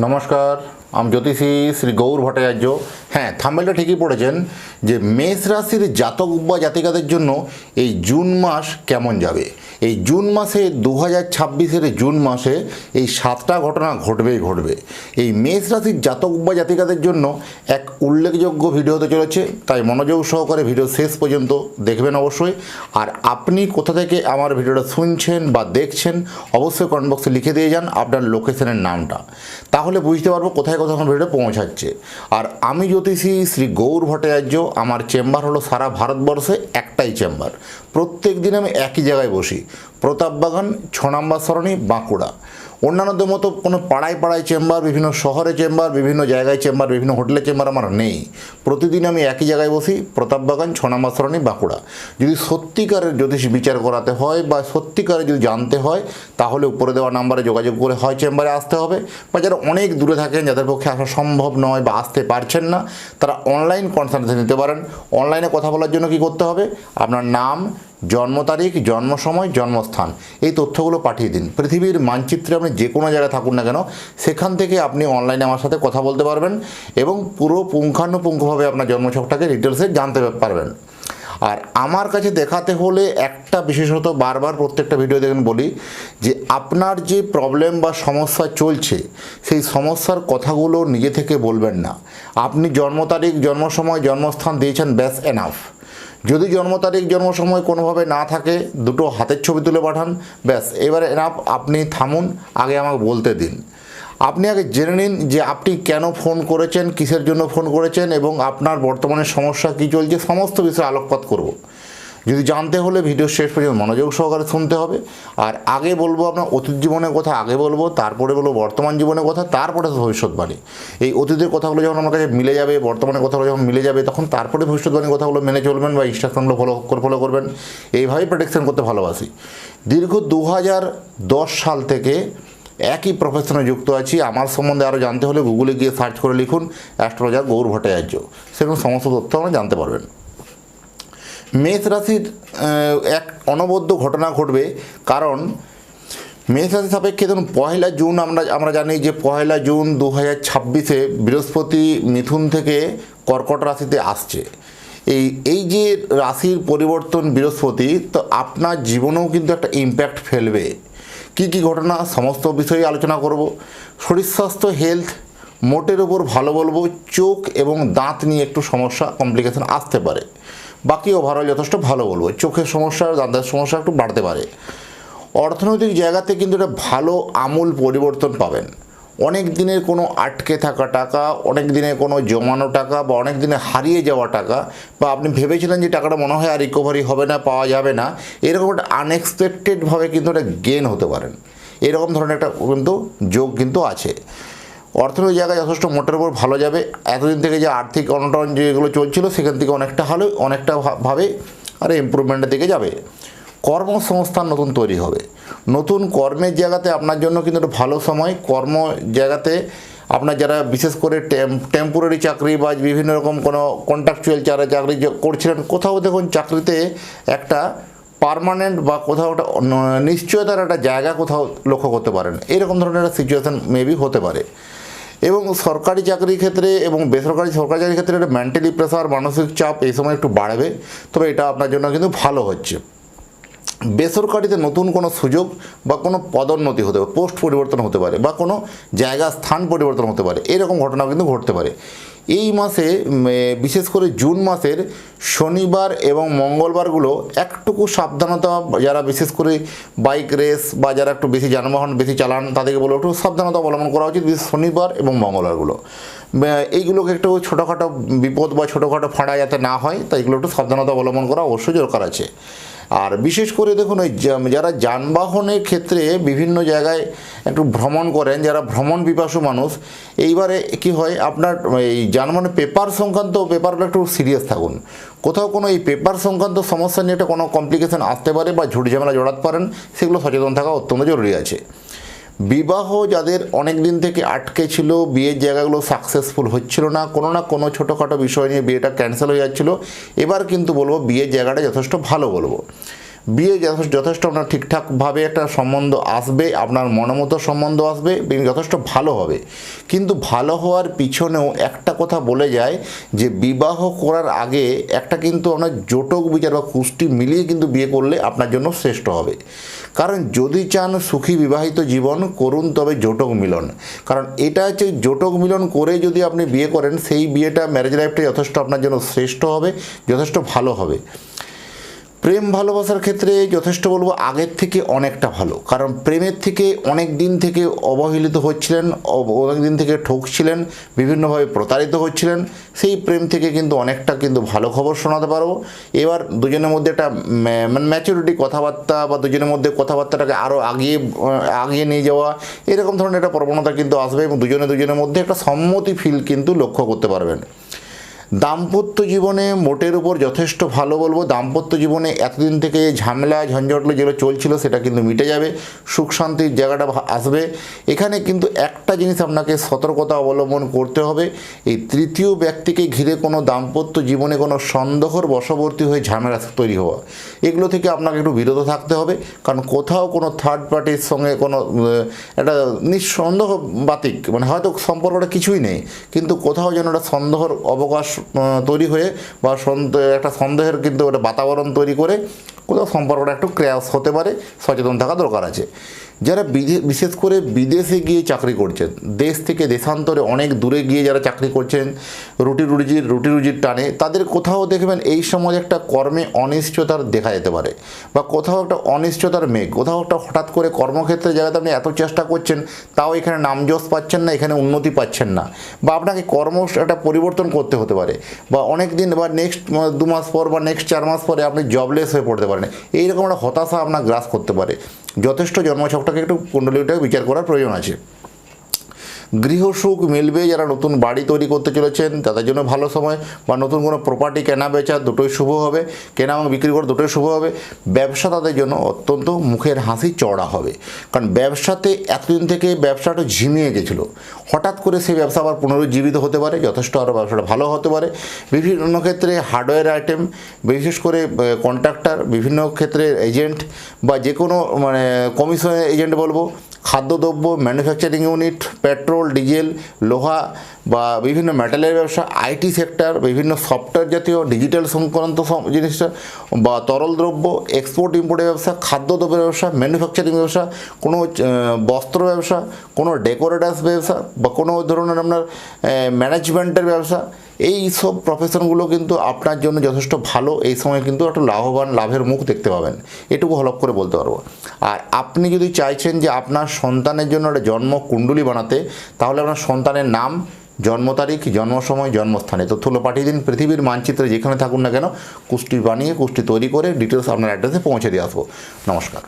নমস্কার, আমি জ্যোতিষী শ্রী গৌর ভট্টাচার্য। হ্যাঁ, থাম্বনেলটা ঠিকই পড়েছেন যে মেষ রাশির জাতক বা জাতিকাদের জন্য এই জুন মাস কেমন যাবে। এই জুন মাসে 2026-এর জুন মাসে এই 7টা ঘটনা ঘটবে। এই মেষ রাশির জাতক বা জাতিকাদের জন্য এক উল্লেখযোগ্য ভিডিও হতে চলেছে, তাই মনোযোগ সহকারে ভিডিও শেষ পর্যন্ত দেখবেন অবশ্যই। আর আপনি কোথা থেকে আমার ভিডিওটা শুনছেন বা দেখছেন অবশ্যই কমেন্ট বক্সে লিখে দিয়ে যান আপনার লোকেশনের নামটা, তাহলে বুঝতে পারবো কোথায় কোথায় আমার ভিডিও পৌঁছাচ্ছে। আর আমি জ্যোতিষী শ্রী গৌর ভট্টাচার্য, আমার চেম্বার হলো সারা ভারতবর্ষে একটাই চেম্বার। প্রত্যেক দিন আমি একই জায়গায় বসি, প্রতাপবাগান 6 নম্বর সরণি, বাঁকুড়া। অন্যান্যদের মতো কোনো পাড়ায় চেম্বার, বিভিন্ন শহরে চেম্বার, বিভিন্ন জায়গায় চেম্বার, বিভিন্ন হোটেলে চেম্বার আমার নেই। প্রতিদিন আমি একই জায়গায় বসি, প্রতাপবাগান 6 নম্বর সরণি, বাঁকুড়া। যদি সত্যিকারের জ্যোতিষ বিচার করাতে হয় বা সত্যিকারে যদি জানতে হয়, তাহলে উপরে দেওয়া নাম্বারে যোগাযোগ করে হয় চেম্বারে আসতে হবে, বা যারা অনেক দূরে থাকেন, যাদের পক্ষে আসা সম্ভব নয় বা আসতে পারছেন না, তারা অনলাইন কনসালটেশন নিতে পারেন। অনলাইনে কথা বলার জন্য কি করতে হবে? আপনার নাম, জন্ম তারিখ, জন্ম সময়, জন্মস্থান, এই তথ্যগুলো পাঠিয়ে দিন। পৃথিবীর মানচিত্রে আপনি যে কোনো জায়গায় থাকুন না কেন, সেখান থেকে আপনি অনলাইনে আমার সাথে কথা বলতে পারবেন এবং পুরো পুঙ্খানুপুঙ্খভাবে আপনার জন্মছকটাকে ডিটেলসে জানতে পারবেন। আর আমার কাছে দেখাতে হলে একটা বিশেষত বারবার প্রত্যেকটা ভিডিও দেখেন বলি যে আপনার যে প্রবলেম বা সমস্যা চলছে, সেই সমস্যার কথাগুলো নিজে থেকে বলবেন না। আপনি জন্ম তারিখ, জন্ম সময়, জন্মস্থান দিয়েছেন, ব্যাস এনাফ। যদি জন্ম তারিখ, জন্ম সময় কোনোভাবে না থাকে, দুটো হাতের ছবি তুলে পাঠান, ব্যাস এবারে এনাফ। আপনি থামুন, আগে আমাকে বলতে দিন। আপনি আগে জেনে নিন যে আপনি কেন ফোন করেছেন, কিসের জন্য ফোন করেছেন এবং আপনার বর্তমানে সমস্যা কী চলছে, সমস্ত বিষয়ে আলোকপাত করব। যদি জানতে হলে ভিডিও শেষ পর্যন্ত মনোযোগ সহকারে শুনতে হবে। আর আগে বলবো আপনার অতীত জীবনের কথা, আগে বলবো, তারপরে বলবো বর্তমান জীবনের কথা, তারপরে ভবিষ্যৎবাণী। এই অতীতের কথাগুলো যখন আমার কাছে মিলে যাবে, বর্তমানের কথাগুলো যখন মিলে যাবে, তখন তারপরে ভবিষ্যৎবাণীর কথাগুলো মেনে চলবেন বা ইনস্ট্রাকশনগুলো ফলো করবেন। এইভাবেই প্রেডিকশন করতে ভালোবাসি। দীর্ঘ 2010 সাল থেকে একই প্রফেশনে যুক্ত আছি। আমার সম্বন্ধে আরও জানতে হলে গুগলে গিয়ে সার্চ করে লিখুন অ্যাস্ট্রোলজার গৌর ভট্টাচার্য, সেরকম সমস্ত তথ্য আমরা জানতে পারবেন। মেষ রাশির এক অনবদ্য ঘটনা ঘটবে, কারণ মেষ রাশি সাপেক্ষে ধরুন 1 জুন আমরা জানি যে 1 জুন 2026-এ বৃহস্পতি মিথুন থেকে কর্কট রাশিতে আসছে। এই যে রাশির পরিবর্তন বৃহস্পতি, তো আপনার জীবনেও কিন্তু একটা ইম্প্যাক্ট ফেলবে। কি কি ঘটনা, সমস্ত বিষয়ে আলোচনা করব। শরীর স্বাস্থ্য, হেলথ মোটের উপর ভালো বলবো। চোখ এবং দাঁত নিয়ে একটু সমস্যা, কমপ্লিকেশন আসতে পারে। বাকি ওভারঅল যথেষ্ট ভালো বলবো। চোখের সমস্যা, দাঁতের সমস্যা একটু বাড়তে পারে। অর্থনৈতিক জায়গাতে কিন্তু একটা ভালো আমূল পরিবর্তন পাবেন। অনেক দিনের কোনো আটকে থাকা টাকা, অনেক দিনের কোনো জমানো টাকা বা অনেক দিনে হারিয়ে যাওয়া টাকা, বা আপনি ভেবেছিলেন যে টাকাটা মনে হয় আর রিকভারি হবে না, পাওয়া যাবে না, এরকম একটা আনএক্সপেক্টেডভাবে কিন্তু একটা গেন হতে পারেন। এরকম ধরনের একটা কিন্তু যোগ কিন্তু আছে। অর্থনৈতিক জায়গায় যথেষ্ট মোটের উপর ভালো যাবে। এতদিন থেকে যে আর্থিক অনটন যেগুলো চলছিল, সেখান থেকে অনেকটা ভাবে আর ইমপ্রুভমেন্টের দিকে যাবে। কর্মসংস্থান নতুন তৈরি হবে। নতুন কর্মের জায়গাতে আপনার জন্য কিন্তু একটা ভালো সময়। কর্ম জায়গাতে যারা বিশেষ করে টেম্পোরারি চাকরি বা বিভিন্ন রকম কোনো কন্ট্রাকচুয়াল চাকরি করছিলেন, কোথাও দেখুন চাকরিতে একটা পার্মানেন্ট বা কোথাও একটা নিশ্চয়তার একটা জায়গা কোথাও লক্ষ্য করতে পারেন। এরকম ধরনের একটা সিচুয়েশান মেবি হতে পারে। এবং সরকারি চাকরির ক্ষেত্রে এবং সরকারি চাকরির ক্ষেত্রে একটা মেন্টালি প্রেশার, মানসিক চাপ এই সময় একটু বাড়বে, তবে এটা আপনার জন্য কিন্তু ভালো হচ্ছে। বেসরকারিতে নতুন কোনো সুযোগ বা কোনো পদোন্নতি হতে পারে, পোস্ট পরিবর্তন হতে পারে, বা কোনো স্থান পরিবর্তন হতে পারে। এরকম ঘটনাও কিন্তু ঘটতে পারে এই মাসে। বিশেষ করে জুন মাসের শনিবার এবং মঙ্গলবারগুলো একটুকু সাবধানতা, যারা বিশেষ করে বাইক রেস বা যারা একটু বেশি যানবাহন বেশি চালান, তাদেরকে বলে একটু সাবধানতা অবলম্বন করা উচিত। বিশেষ শনিবার এবং মঙ্গলবারগুলো, এইগুলোকে একটু ছোটোখাটো বিপদ বা ছোটোখাটো ফাঁড়া যাতে না হয়, তাই এগুলো একটু সাবধানতা অবলম্বন করা অবশ্যই দরকার আছে। আর বিশেষ করে দেখুন, ওই যারা যানবাহনের ক্ষেত্রে বিভিন্ন জায়গায় একটু ভ্রমণ করেন, যারা ভ্রমণ পিপাসু মানুষ, এইবারে কি হয়, আপনার এই যানবাহনের পেপার সংক্রান্ত ব্যাপারগুলো একটু সিরিয়াস থাকুন। কোথাও কোনো এই পেপার সংক্রান্ত সমস্যা নিয়ে একটা কোনো কমপ্লিকেশন আসতে পারে বা ঝুট ঝামেলা জড়াতে পারেন, সেগুলো সচেতন থাকা অত্যন্ত জরুরি আছে। বিবাহ যাদের অনেক দিন থেকে আটকে ছিল, বিয়ের জায়গাগুলো সাকসেসফুল হচ্ছিল না কোনো ছোটোখাটো বিষয় নিয়ে বিয়েটা ক্যান্সেল হয়ে যাচ্ছিলো, এবার কিন্তু বলবো বিয়ের জায়গাটা যথেষ্ট ভালো বলবো। বিয়ে যথেষ্ট আপনার ঠিকঠাকভাবে একটা সম্বন্ধ আসবে, আপনার মনোমতো সম্বন্ধ আসবে, যথেষ্ট ভালো হবে। কিন্তু ভালো হওয়ার পিছনেও একটা কথা বলে যায় যে বিবাহ করার আগে একটা কিন্তু আপনার জটক বিচার বা কুষ্টি মিলিয়ে কিন্তু বিয়ে করলে আপনার জন্য শ্রেষ্ঠ হবে। কারণ যদি চান সুখী বিবাহিত জীবন করুন তবে জটক মিলন। কারণ এটা হচ্ছে জটক মিলন করে যদি আপনি বিয়ে করেন সেই বিয়েটা ম্যারেজ লাইফটা যথেষ্ট আপনার জন্য শ্রেষ্ঠ হবে, যথেষ্ট ভালো হবে। প্রেম ভালোবাসার ক্ষেত্রে যথেষ্ট বলবো আগের থেকে অনেকটা ভালো। কারণ প্রেমের থেকে অনেক দিন থেকে অবহেলিত হচ্ছিলেন, অনেক দিন থেকে ঠকছিলেন, বিভিন্নভাবে প্রতারিত হচ্ছিলেন, সেই প্রেম থেকে কিন্তু অনেকটা কিন্তু ভালো খবর শোনাতে পারবো। এবার দুজনের মধ্যে একটা ম্যাচুরিটি কথাবার্তা বা দুজনের মধ্যে কথাবার্তাটাকে আরও আগিয়ে নিয়ে যাওয়া, এরকম ধরনের একটা প্রবণতা কিন্তু আসবে এবং দুজনের মধ্যে একটা সম্মতি ফিল কিন্তু লক্ষ্য করতে পারবেন। দাম্পত্য জীবনে মোটের উপর যথেষ্ট ভালো বলবো। দাম্পত্য জীবনে এতদিন থেকে ঝামেলা ঝঞ্ঝাটগুলো যেগুলো চলছিল সেটা কিন্তু মিটে যাবে, সুখ শান্তির জায়গাটা আসবে। এখানে কিন্তু একটা জিনিস আপনাকে সতর্কতা অবলম্বন করতে হবে, এই তৃতীয় ব্যক্তিকে ঘিরে কোনো দাম্পত্য জীবনে কোনো সন্দেহর বশবর্তী হয়ে ঝামেলা তৈরি হওয়া, এগুলো থেকে আপনাকে একটু বিরত থাকতে হবে। কারণ কোথাও কোনো থার্ড পার্টির সঙ্গে কোনো একটা নিঃসন্দেহ বাতিক মানে হয়তো সম্পর্কটা কিছুই নেই, কিন্তু কোথাও যেন একটা সন্দেহর অবকাশ তৈরি হয়ে বা একটা সন্দেহের কিন্তু একটা বাতাবরণ তৈরি করে কোথাও সম্পর্কটা একটু ক্র্যাশ হতে পারে, সচেতন থাকা দরকার আছে। যারা বিশেষ করে বিদেশে গিয়ে চাকরি করছেন, দেশ থেকে দেশান্তরে অনেক দূরে গিয়ে যারা চাকরি করছেন রুটি রুজির টানে, তাদের কোথাও দেখবেন এই সময় একটা কর্মে অনিশ্চয়তার দেখা যেতে পারে বা কোথাও একটা অনিশ্চয়তার মেঘ, কোথাও একটা হঠাৎ করে কর্মক্ষেত্রে জায়গাতে আপনি এত চেষ্টা করছেন তাও এখানে নামযশ পাচ্ছেন না, এখানে উন্নতি পাচ্ছেন না, বা আপনাকে কর্ম একটা পরিবর্তন করতে হতে পারে, বা অনেক দিন বা নেক্সট 2 মাস পর বা নেক্সট 4 মাস পরে আপনি জবলেস হয়ে পড়তে পারেন। এইরকম একটা হতাশা আপনার গ্রাস করতে পারে। যথেষ্ট জন্মছকটাকে একটু কুণ্ডলীটাকে বিচার করার প্রয়োজন আছে। গৃহসুখ মিলবে, যারা নতুন বাড়ি তৈরি করতে চলেছেন তাদের জন্য ভালো সময়, বা নতুন কোনো প্রপার্টি কেনা বেচা দুটোই শুভ হবে, কেনা এবং বিক্রি করা দুটোই শুভ হবে। ব্যবসা তাদের জন্য অত্যন্ত মুখের হাসি চড়া হবে। কারণ ব্যবসাতে এতদিন থেকে ব্যবসাটা ঝিমিয়ে গেছিলো, হঠাৎ করে সেই ব্যবসা আবার পুনরুজ্জীবিত হতে পারে, যথেষ্ট আরও ব্যবসাটা ভালো হতে পারে। বিভিন্ন ক্ষেত্রে হার্ডওয়্যার আইটেম, বিশেষ করে কন্ট্রাক্টর, বিভিন্ন ক্ষেত্রে এজেন্ট বা যে কোনো মানে কমিশন এজেন্ট বলবো, খাদ্যদ্রব্য, ম্যানুফ্যাকচারিং ইউনিট, পেট্রোল, ডিজেল, লোহা বা বিভিন্ন মেটালের ব্যবসা, আইটি সেক্টর, বিভিন্ন সফটওয়্যার জাতীয় ডিজিটাল সংক্রান্ত জিনিসটা বা তরল দ্রব্য, এক্সপোর্ট ইম্পোর্টের ব্যবসা, খাদ্যদ্রব্যের ব্যবসা, ম্যানুফ্যাকচারিং ব্যবসা, কোনো বস্ত্র ব্যবসা, কোনো ডেকোরেটার্স ব্যবসা বা কোনো ধরনের আপনার ম্যানেজমেন্টের ব্যবসা, এই সব প্রফেশনগুলো কিন্তু আপনার জন্য যথেষ্ট ভালো। এই সময় কিন্তু একটা লাভের মুখ দেখতে পাবেন, এটুকু হলক করে বলতে পারবো। আর আপনি যদি চাইছেন যে আপনার সন্তানের জন্য একটা জন্ম কুণ্ডলী বানাতে, তাহলে আপনার সন্তানের নাম, জন্ম তারিখ, জন্ম সময়, জন্মস্থানে তথ্যগুলো পাঠিয়ে দিন। পৃথিবীর মানচিত্রে যেখানে থাকুন না কেন কুষ্টি বানিয়ে কুষ্টি তৈরি করে ডিটেলস আপনার অ্যাড্রেসে পৌঁছে দিয়ে আসবো। নমস্কার।